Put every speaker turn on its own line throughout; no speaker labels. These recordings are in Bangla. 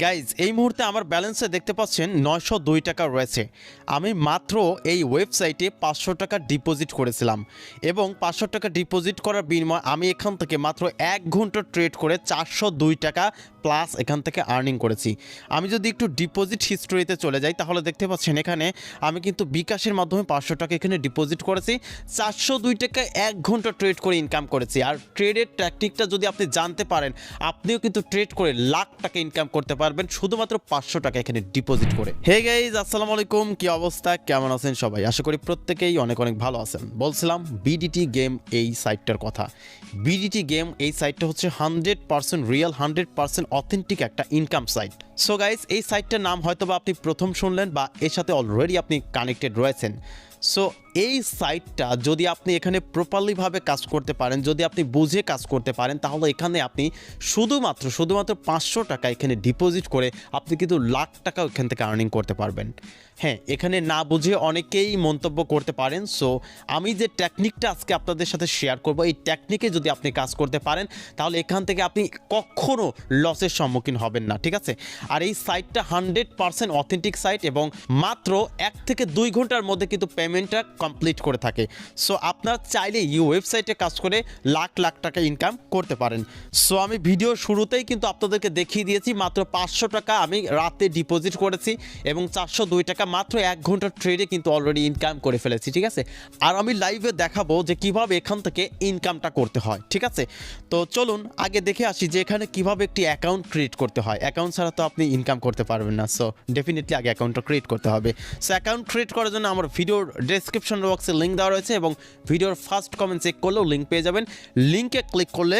গাইজ এই মুহূর্তে আমার ব্যালেন্সে দেখতে পাচ্ছেন 902 টাকা রয়েছে। আমি মাত্র এই ওয়েবসাইটে 500 টাকা ডিপোজিট করেছিলাম এবং 500 টাকা ডিপোজিট করার বিনিময়ে আমি এখান থেকে মাত্র 1 ঘন্টা ট্রেড করে 402 টাকা প্লাস এখান থেকে আর্নিং করেছি। আমি যদি একটু ডিপোজিট হিস্টোরিতে চলে যাই তাহলে দেখতে পাচ্ছেন এখানে আমি কিন্তু বিকাশের মাধ্যমে 500 টাকা এখানে ডিপোজিট করেছি, 402 টাকা 1 ঘন্টা ট্রেড করে ইনকাম করেছি। আর ট্রেডের টেকনিকটা যদি আপনি জানতে পারেন আপনিও কিন্তু ট্রেড করে লাখ টাকা ইনকাম করতে পারবেন শুধুমাত্র 500 টাকা এখানে ডিপোজিট করে। হে গাইজ, আসসালামু আলাইকুম, কি অবস্থা, কেমন আছেন সবাই? আশা করি প্রত্যেকেই অনেক অনেক ভালো আছেন। বলছিলাম বিডিটি গেম এই সাইটটার কথা। বিডিটি গেম এই সাইটটা হচ্ছে 100% রিয়েল, 100% অথেন্টিক একটা ইনকাম সাইট। সো গাইজ, এই সাইটটার নাম হয়তো বা আপনি প্রথম শুনলেন বা এর সাথে অলরেডি আপনি কানেক্টেড রয়েছেন। সো এই সাইটটা যদি আপনি এখানে প্রপারলিভাবে কাজ করতে পারেন, যদি আপনি বুঝে কাজ করতে পারেন, তাহলে এখানে আপনি শুধুমাত্র 500 টাকা এখানে ডিপোজিট করে আপনি কিন্তু লাখ টাকা এখান থেকে আর্নিং করতে পারবেন। হ্যাঁ, এখানে না বুঝে অনেকেই মন্তব্য করতে পারেন। সো আমি যে টেকনিকটা আজকে আপনাদের সাথে শেয়ার করব, এই টেকনিকে যদি আপনি কাজ করতে পারেন তাহলে এখান থেকে আপনি কখনো লসের সম্মুখীন হবেন না, ঠিক আছে? আর এই সাইটটা 100% অথেন্টিক সাইট এবং মাত্র 1 থেকে 2 ঘন্টার মধ্যে কিন্তু পেমেন্টটা কমপ্লিট করে থাকে। সো আপনারা চাইলে এই ওয়েবসাইটে কাজ করে লাখ লাখ টাকা ইনকাম করতে পারেন। সো আমি ভিডিওর শুরুতেই কিন্তু আপনাদেরকে দেখিয়ে দিয়েছি মাত্র 500 টাকা আমি রাতে ডিপোজিট করেছি এবং 402 টাকা মাত্র 1 ঘন্টার ট্রেডে কিন্তু অলরেডি ইনকাম করে ফেলেছি, ঠিক আছে? আর আমি লাইভে দেখাবো যে কিভাবে এখান থেকে ইনকামটা করতে হয়, ঠিক আছে? তো চলুন আগে দেখে আসি যে এখানে কিভাবে একটি অ্যাকাউন্ট ক্রিয়েট করতে হয়। অ্যাকাউন্ট ছাড়া তো আপনি ইনকাম করতে পারবেন না। সো ডেফিনেটলি আগে অ্যাকাউন্টটা ক্রিয়েট করতে হবে। সো অ্যাকাউন্ট ক্রিয়েট করার জন্য আমার ভিডিওর ডেসক্রিপশন বক্সে লিঙ্ক দেওয়া রয়েছে এবং ভিডিওর ফার্স্ট কমেন্ট চেক করলেও লিঙ্ক পেয়ে যাবেন। লিঙ্কে ক্লিক করলে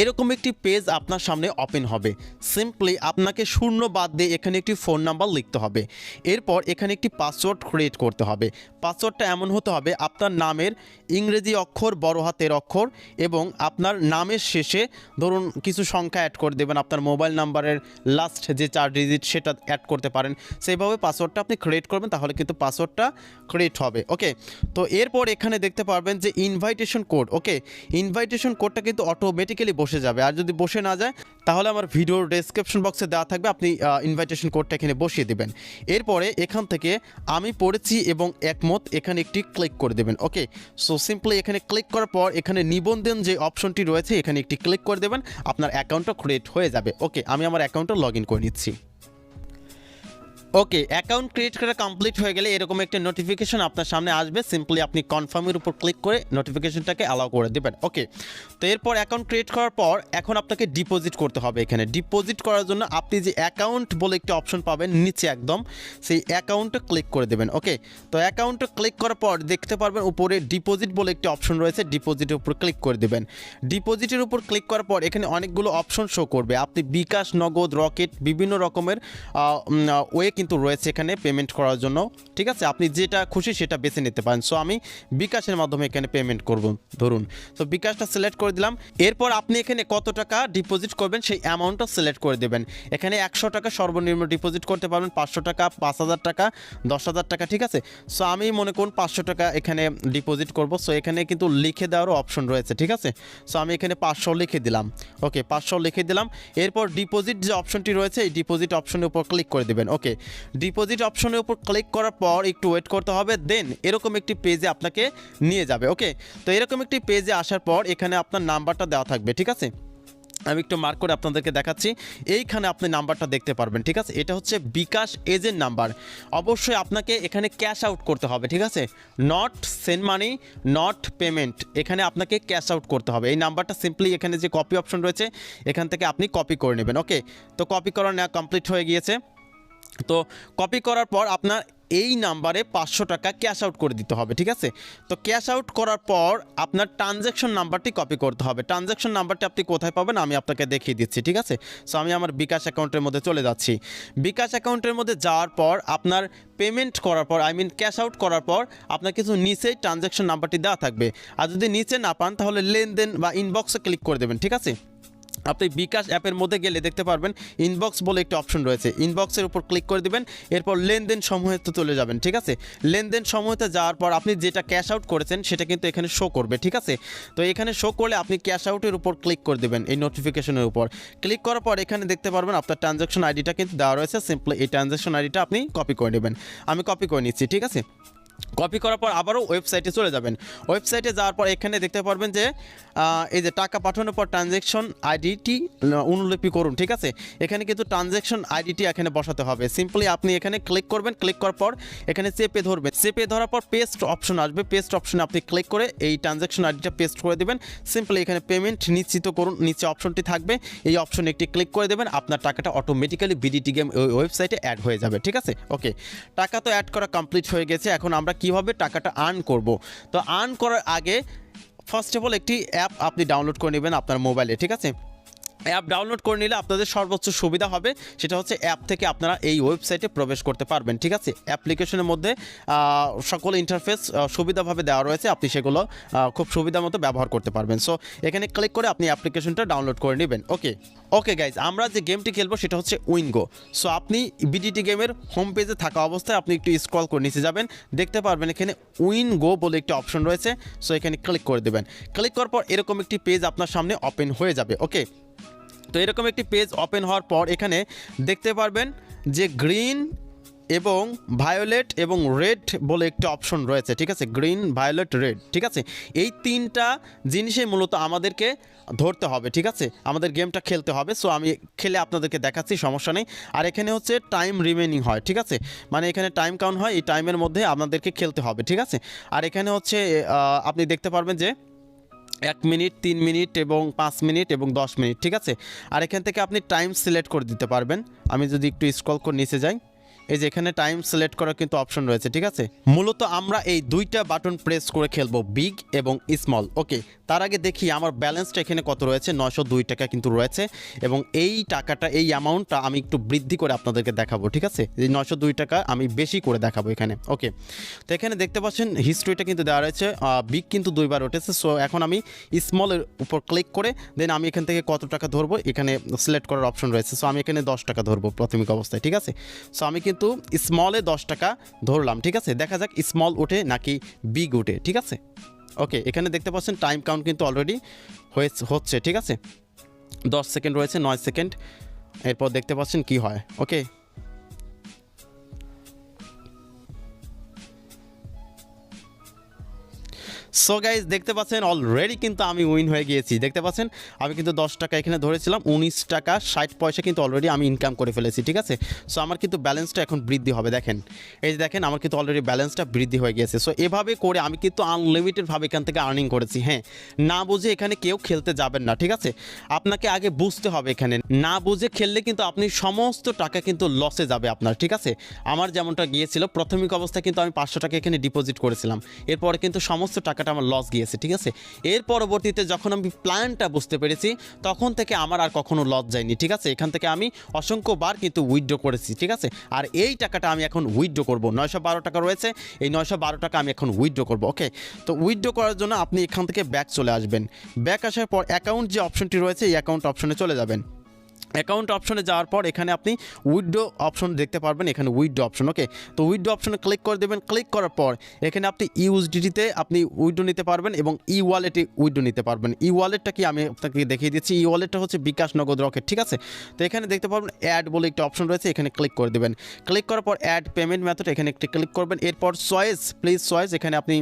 এরকম একটি পেজ আপনার সামনে ওপেন হবে। সিম্পলি আপনাকে শূন্য বাদ দিয়ে এখানে একটি ফোন নাম্বার লিখতে হবে। এরপর এখানে একটি পাসওয়ার্ড ক্রিয়েট করতে হবে। পাসওয়ার্ডটা এমন হতে হবে আপনার নামের ইংরেজি অক্ষর, বড় হাতের অক্ষর এবং আপনার নামের শেষে ধরুন কিছু সংখ্যা অ্যাড করে দেবেন। আপনার মোবাইল নাম্বারের লাস্ট যে 4 ডিজিট সেটা অ্যাড করতে পারেন। সেইভাবে পাসওয়ার্ডটা আপনি ক্রিয়েট করবেন, তাহলে কিন্তু পাসওয়ার্ডটা ক্রিয়েট হবে। ওকে, তো এরপর এখানে দেখতে পারবেন যে ইনভাইটেশন কোড। ওকে, ইনভাইটেশন কোডটা কিন্তু অটোমেটিক্যালি বসে যাবে। আর যদি বসে না যায় তাহলে আমার ভিডিওর ডেসক্রিপশন বক্সে দেওয়া থাকবে, আপনি ইনভাইটেশন কোডটা এখানে বসিয়ে দেবেন। এরপরে এখান থেকে আমি পড়েছি এবং একমত এখানে একটি ক্লিক করে দেবেন। ওকে, সো সিম্পলি এখানে ক্লিক করার পর এখানে নিবন্ধন যে অপশনটি রয়েছে এখানে একটি ক্লিক করে দেবেন, আপনার অ্যাকাউন্টটা ক্রিয়েট হয়ে যাবে। ওকে, আমি আমার অ্যাকাউন্টটা লগ ইন করে নিচ্ছি। ওকে, অ্যাকাউন্ট ক্রিয়েট করা কমপ্লিট হয়ে গেলে এরকম একটা নোটিফিকেশন আপনার সামনে আসবে। সিম্পলি আপনি কনফার্মের উপর ক্লিক করে নোটিফিকেশনটাকে অ্যালাউ করে দেবেন। ওকে, তো এরপর অ্যাকাউন্ট ক্রিয়েট করার পর এখন আপনাকে ডিপোজিট করতে হবে। এখানে ডিপোজিট করার জন্য আপনি যে অ্যাকাউন্ট বলে একটি অপশন পাবেন নিচে একদম, সেই অ্যাকাউন্টে ক্লিক করে দেবেন। ওকে, তো অ্যাকাউন্টে ক্লিক করার পর দেখতে পারবেন উপরে ডিপোজিট বলে একটি অপশন রয়েছে, ডিপোজিটের উপর ক্লিক করে দেবেন। ডিপোজিটের উপর ক্লিক করার পর এখানে অনেকগুলো অপশন শো করবে। আপনি বিকাশ, নগদ, রকেট বিভিন্ন রকমের ওয়ে কিন্তু রয়েছে এখানে পেমেন্ট করার জন্য, ঠিক আছে? আপনি যেটা খুশি সেটা বেছে নিতে পারেন। সো আমি বিকাশের মাধ্যমে এখানে পেমেন্ট করব ধরুন। তো বিকাশটা সিলেক্ট করে দিলাম। এরপর আপনি এখানে কত টাকা ডিপোজিট করবেন সেই অ্যামাউন্টটা সিলেক্ট করে দেবেন। এখানে 100 টাকা সর্বনিম্ন ডিপোজিট করতে পারবেন, 500 টাকা, 5000 টাকা, 10,000 টাকা, ঠিক আছে? সো আমি মনে করুন 500 টাকা এখানে ডিপোজিট করব। সো এখানে কিন্তু লিখে দেওয়ারও অপশন রয়েছে, ঠিক আছে? সো আমি এখানে 500 লিখে দিলাম। ওকে, 500 লিখে দিলাম। এরপর ডিপোজিট যে অপশনটি রয়েছে এই ডিপোজিট অপশনের উপর ক্লিক করে দেবেন। ওকে, ডিপোজিট অপশনের উপর ক্লিক করার পর একটু ওয়েট করতে হবে, দেন এরকম একটি পেজে আপনাকে নিয়ে যাবে। ওকে, তো এরকম একটি পেজে আসার পর এখানে আপনার নাম্বারটা দেওয়া থাকবে, ঠিক আছে? আমি একটু মার্ক করে আপনাদেরকে দেখাচ্ছি। এইখানে আপনি নাম্বারটা দেখতে পারবেন, ঠিক আছে? এটা হচ্ছে বিকাশ এজেন্ট নাম্বার। অবশ্যই আপনাকে এখানে ক্যাশ আউট করতে হবে, ঠিক আছে? Not send money, not payment, এখানে আপনাকে ক্যাশ আউট করতে হবে। এই নাম্বারটা সিম্পলি এখানে যে কপি অপশন রয়েছে এখান থেকে আপনি কপি করে নেবেন। ওকে, তো কপি করা নেওয়া কমপ্লিট হয়ে গিয়েছে। তো কপি করার পর আপনার এই নাম্বারে 500 টাকা ক্যাশ আউট করে দিতে হবে, ঠিক আছে? তো ক্যাশ আউট করার পর আপনার ট্রানজ্যাকশন নাম্বারটি কপি করতে হবে। ট্রানজ্যাকশন নাম্বারটি আপনি কোথায় পাবেন আমি আপনাকে দেখিয়ে দিচ্ছি, ঠিক আছে? সো আমি আমার বিকাশ অ্যাকাউন্টের মধ্যে চলে যাচ্ছি। বিকাশ অ্যাকাউন্টের মধ্যে যাওয়ার পর আপনার পেমেন্ট করার পর ক্যাশ আউট করার পর আপনার কিছু নিচেই ট্রানজ্যাকশন নাম্বারটি দেওয়া থাকবে। আর যদি নিচে না পান তাহলে লেনদেন বা ইনবক্সে ক্লিক করে দেবেন, ঠিক আছে? আপনি বিকাশ অ্যাপের মধ্যে গেলে দেখতে পারবেন ইনবক্স বলে একটি অপশন রয়েছে, ইনবক্সের উপর ক্লিক করে দিবেন, এরপর লেনদেন সমূহেতে চলে যাবেন, ঠিক আছে। লেনদেন সমূহেতে যাওয়ার পর আপনি যেটা ক্যাশ আউট করেছেন সেটা কিন্তু এখানে শো করবে, ঠিক আছে। তো এখানে শো করলে আপনি ক্যাশ আউটের উপর ক্লিক করে দেবেন, এই নোটিফিকেশনের উপর ক্লিক করার পর এখানে দেখতে পারবেন আপনার ট্রানজ্যাকশন আইডিটা কিন্তু দেওয়া রয়েছে, সিম্পলি এই ট্রানজ্যাকশন আইডিটা আপনি কপি করে নেবেন। আমি কপি করে নিচ্ছি, ঠিক আছে। কপি করার পর আবারও ওয়েবসাইটে চলে যাবেন, ওয়েবসাইটে যাওয়ার পর এখানে দেখতে পারবেন যে এই যে টাকা পাঠানোর পর ট্রানজ্যাকশন আইডিটি অনুলিপি করুন, ঠিক আছে। এখানে কিন্তু ট্রানজ্যাকশন আইডিটি এখানে বসাতে হবে, সিম্পলি আপনি এখানে ক্লিক করবেন, ক্লিক করার পর এখানে চেপে ধরবেন, চেপে ধরার পর পেস্ট অপশন আসবে, পেস্ট অপশনে আপনি ক্লিক করে এই ট্রানজ্যাকশন আইডিটা পেস্ট করে দেবেন। সিম্পলি এখানে পেমেন্ট নিশ্চিত করুন, নিচে অপশনটি থাকবে, এই অপশনে একটি ক্লিক করে দেবেন, আপনার টাকাটা অটোমেটিক্যালি বিডিটি গেম ওয়েবসাইটে অ্যাড হয়ে যাবে, ঠিক আছে। ওকে, টাকা তো অ্যাড করা কমপ্লিট হয়ে গেছে, এখন আমরা কিভাবে টাকাটা আর্ন করব। তো আর্ন করার আগে ফার্স্ট অফ অল একটি অ্যাপ আপনি ডাউনলোড করে নেবেন আপনার মোবাইলে, ঠিক আছে। অ্যাপ ডাউনলোড করে নিলে আপনাদের সর্বোচ্চ সুবিধা হবে, সেটা হচ্ছে অ্যাপ থেকে আপনারা এই ওয়েবসাইটে প্রবেশ করতে পারবেন, ঠিক আছে। অ্যাপ্লিকেশনের মধ্যে সকল ইন্টারফেস সুবিধাভাবে দেওয়া রয়েছে, আপনি সেগুলো খুব সুবিধা মতো ব্যবহার করতে পারবেন। সো এখানে ক্লিক করে আপনি অ্যাপ্লিকেশনটা ডাউনলোড করে নেবেন। ওকে গাইজ, আমরা যে গেমটি খেলবো সেটা হচ্ছে উইনগো। সো আপনি বিডিটি গেমের হোম পেজে থাকা অবস্থায় আপনি একটু স্ক্রল করে নিচে যাবেন, দেখতে পারবেন এখানে উইনগো বলে একটি অপশন রয়েছে। সো এখানে ক্লিক করে দেবেন, ক্লিক করার পর এরকম একটি পেজ আপনার সামনে ওপেন হয়ে যাবে। ওকে, তো এরকম একটি পেজ ওপেন হওয়ার পর এখানে দেখতে পারবেন যে গ্রিন এবং ভায়োলেট এবং রেড বলে একটি অপশন রয়েছে, ঠিক আছে। গ্রিন, ভায়োলেট, রেড, ঠিক আছে। এই তিনটা জিনিসই মূলত আমাদেরকে ধরতে হবে, ঠিক আছে, আমাদের গেমটা খেলতে হবে। সো আমি খেলে আপনাদেরকে দেখাচ্ছি, সমস্যা নেই। আর এখানে হচ্ছে টাইম রিমেনিং হয়, ঠিক আছে, মানে এখানে টাইম কাউন্ট হয়, এই টাইমের মধ্যে আপনাদেরকে খেলতে হবে, ঠিক আছে। আর এখানে হচ্ছে আপনি দেখতে পারবেন যে 1 মিনিট, 3 মিনিট এবং 5 মিনিট এবং 10 মিনিট, ঠিক আছে। আর এখান থেকে আপনি টাইম সিলেক্ট করে দিতে পারবেন। আমি যদি একটু স্ক্রল করে নিচে যাই, এই যে এখানে টাইম সিলেক্ট করার কিন্তু অপশন রয়েছে, ঠিক আছে। মূলত আমরা এই দুইটা বাটন প্রেস করে খেলবো, বিগ এবং স্মল। ওকে, তার আগে দেখি আমার ব্যালেন্সটা এখানে কত রয়েছে, 902 টাকা কিন্তু রয়েছে, এবং এই টাকাটা, এই অ্যামাউন্টটা আমি একটু বৃদ্ধি করে আপনাদেরকে দেখাবো, ঠিক আছে। এই 902 টাকা আমি বেশি করে দেখাবো এখানে। ওকে, তো এখানে দেখতে পাচ্ছেন হিস্ট্রিটা কিন্তু দেওয়া রয়েছে, বিগ কিন্তু 2বার উঠেছে। সো এখন আমি স্মলের উপর ক্লিক করে দেন আমি এখান থেকে কত টাকা ধরবো এখানে সিলেক্ট করার অপশন রয়েছে। সো আমি এখানে 10 টাকা ধরবো প্রাথমিক অবস্থায়, ঠিক আছে। সো আমি কিন্তু স্মলে 10 টাকা ধরলাম, ঠিক আছে। দেখা যাক স্মল ওঠে নাকি বিগ ওঠে, ঠিক আছে। ওকে, এখানে দেখতে পাচ্ছেন টাইম কাউন্ট কিন্তু অলরেডি হচ্ছে, ঠিক আছে। 10 সেকেন্ড রয়েছে, 9 সেকেন্ড, এরপর দেখতে পাচ্ছেন কি হয়। ওকে, সো গাইজ দেখতে পাচ্ছেন অলরেডি কিন্তু আমি উইন হয়ে গিয়েছি, দেখতে পাচ্ছেন আমি কিন্তু 10 টাকা এখানে ধরেছিলাম, 19 টাকা 60 পয়সা কিন্তু অলরেডি আমি ইনকাম করে ফেলেছি, ঠিক আছে। সো আমার কিন্তু ব্যালেন্সটা এখন বৃদ্ধি হবে, দেখেন, এই যে দেখেন আমার কিন্তু অলরেডি ব্যালেন্সটা বৃদ্ধি হয়ে গিয়েছে। সো এভাবে করে আমি কিন্তু আনলিমিটেডভাবে এখান থেকে আর্নিং করেছি। হ্যাঁ, না বুঝে এখানে কেউ খেলতে যাবেন না, ঠিক আছে। আপনাকে আগে বুঝতে হবে, এখানে না বুঝে খেললে কিন্তু আপনি সমস্ত টাকা কিন্তু লসে যাবে আপনার, ঠিক আছে। আমার যেমনটা গিয়েছিল প্রাথমিক অবস্থায় কিন্তু আমি 500 টাকা এখানে ডিপোজিট করেছিলাম, এরপরে কিন্তু সমস্ত টাকাটা আমার লস গিয়েছে, ঠিক আছে। এর পরবর্তীতে যখন আমি প্ল্যানটা বুঝতে পেরেছি তখন থেকে আমার আর কখনো লস যায়নি, ঠিক আছে। এখান থেকে আমি অসংখ্যবার কিন্তু উইথড্র করেছি, ঠিক আছে। আর এই টাকাটা আমি এখন উইথড্র করব, 912 টাকা রয়েছে, এই 912 টাকা আমি এখন উইথড্র করব। ওকে, তো উইথড্র করার জন্য আপনি এখান থেকে ব্যাক চলে আসবেন, ব্যাক আসার পর অ্যাকাউন্ট যে অপশনটি রয়েছে এই অ্যাকাউন্ট অপশনে চলে যাবেন। অ্যাকাউন্ট অপশনে যাওয়ার পর এখানে আপনি উইথড্র অপশন দেখতে পারবেন, এখানে উইথড্র অপশন। ওকে, তো উইথড্র অপশনে ক্লিক করে দেবেন, ক্লিক করার পর এখানে আপনি ইউএসডিটিতে আপনি উইথড্র নিতে পারবেন এবং ই ওয়ালেটে উইথড্র নিতে পারবেন। ই ওয়ালেটটা কি আমি আপনাকে দেখিয়ে দিচ্ছি, ই ওয়ালেটটা হচ্ছে বিকাশ নগদ রকেট, ঠিক আছে। তো এখানে দেখতে পারবেন অ্যাড বলে একটা অপশন রয়েছে, এখানে ক্লিক করে দেবেন, ক্লিক করার পর অ্যাড পেমেন্ট মেথড এখানে একটি ক্লিক করবেন। এরপর চয়েস, প্লিজ চয়েস, এখানে আপনি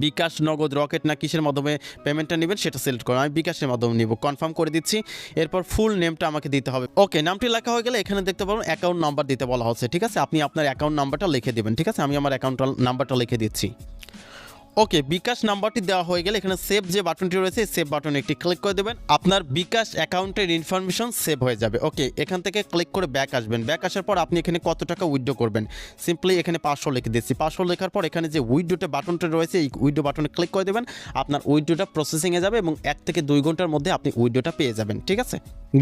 বিকাশ নগদ রকেট না কিসের মাধ্যমে পেমেন্টটা নেবেন সেটা সিলেক্ট করুন, আমি বিকাশের মাধ্যমে নিব, কনফার্ম করে দিচ্ছি। এরপর ফুল নেমটা আমাকে দিতে হবে। ওকে, নামটি লেখা হয়ে গেলে এখানে দেখতে পাবেন অ্যাকাউন্ট নাম্বার দিতে বলা হচ্ছে, ঠিক আছে। আপনি আপনার অ্যাকাউন্ট নাম্বারটা লিখে দেবেন, ঠিক আছে। আমি আমার অ্যাকাউন্ট নাম্বারটা লিখে দিচ্ছি। ওকে, বিকাশ নাম্বারটি দেওয়া হয়ে গেলে এখানে সেভ যে বাটনটি রয়েছে সেভ বাটনে একটি ক্লিক করে দেবেন, আপনার বিকাশ অ্যাকাউন্টের ইনফরমেশন সেভ হয়ে যাবে। ওকে, এখান থেকে ক্লিক করে ব্যাক আসবেন, ব্যাক আসার পর আপনি এখানে কত টাকা উইথড্র করবেন সিম্পলি এখানে 500 লিখে দিচ্ছি। 500 লেখার পর এখানে যে উইথড্রটা বাটনটা রয়েছে এই উইথড্র বাটনে ক্লিক করে দেবেন, আপনার উইথড্রটা প্রসেসিংয়ে যাবে এবং 1 থেকে 2 ঘন্টার মধ্যে আপনি উইথড্রটা পেয়ে যাবেন, ঠিক আছে।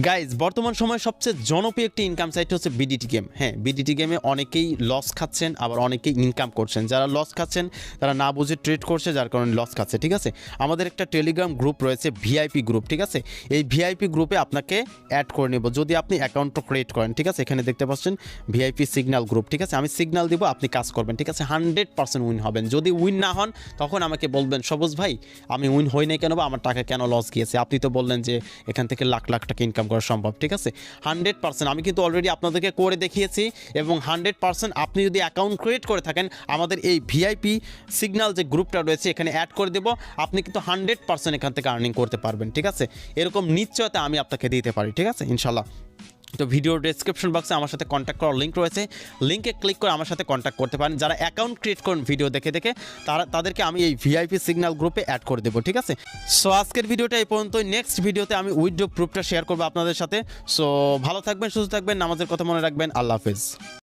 গাইজ, বর্তমান সময়ে সবচেয়ে জনপ্রিয় একটি ইনকাম সাইট হচ্ছে বিডিটি গেম। হ্যাঁ, বিডিটি গেমে অনেকেই লস খাচ্ছেন, আবার অনেকেই ইনকাম করছেন। যারা লস খাচ্ছেন তারা না বুঝে ট্রেড ক্রিয়েট করছে, যার কারণে লস খাচ্ছে, ঠিক আছে। আমাদের একটা টেলিগ্রাম গ্রুপ রয়েছে, ভিআইপি গ্রুপ, ঠিক আছে। এই ভিআইপি গ্রুপে আপনাকে অ্যাড করে নেব যদি আপনি অ্যাকাউন্টটা ক্রিয়েট করেন, ঠিক আছে। এখানে দেখতে পাচ্ছেন ভিআইপি সিগন্যাল গ্রুপ, ঠিক আছে। আমি সিগন্যাল দিব, আপনি কাজ করবেন, ঠিক আছে। 100% উইন হবেন। যদি উইন না হন তখন আমাকে বলবেন, সবুজ ভাই আমি উইন হই নাই কেন, বা আমার টাকা কেন লস গিয়েছে, আপনি তো বললেন যে এখান থেকে লাখ লাখ টাকা ইনকাম করা সম্ভব, ঠিক আছে। 100% আমি কিন্তু অলরেডি আপনাদেরকে করে দেখিয়েছি, এবং 100% আপনি যদি অ্যাকাউন্ট ক্রিয়েট করে থাকেন আমাদের এই ভিআইপি সিগন্যাল যে গ্রুপটা রয়েছে এখানে অ্যাড করে দেব, আপনি কিন্তু 100% এখান থেকে আর্নিং করতে পারবেন, ঠিক আছে। এরকম নিশ্চয়তা আমি আপনাকে দিতে পারি, ঠিক আছে, ইনশাল্লাহ। তো ভিডিওর ডেসক্রিপশন বক্সে আমার সাথে কন্ট্যাক্ট করার লিঙ্ক রয়েছে, লিঙ্কে ক্লিক করে আমার সাথে কন্ট্যাক্ট করতে পারেন। যারা অ্যাকাউন্ট ক্রিয়েট করেন ভিডিও দেখে দেখে তাদেরকে আমি এই ভিআইপি সিগন্যাল গ্রুপে অ্যাড করে দেবো, ঠিক আছে। সো আজকের ভিডিওটা এই পর্যন্তই। নেক্সট ভিডিওতে আমি উইথড্র প্রুফটা শেয়ার করবো আপনাদের সাথে। সো ভালো থাকবেন, সুস্থ থাকবেন, নামাজের কথা মনে রাখবেন। আল্লাহ হাফেজ।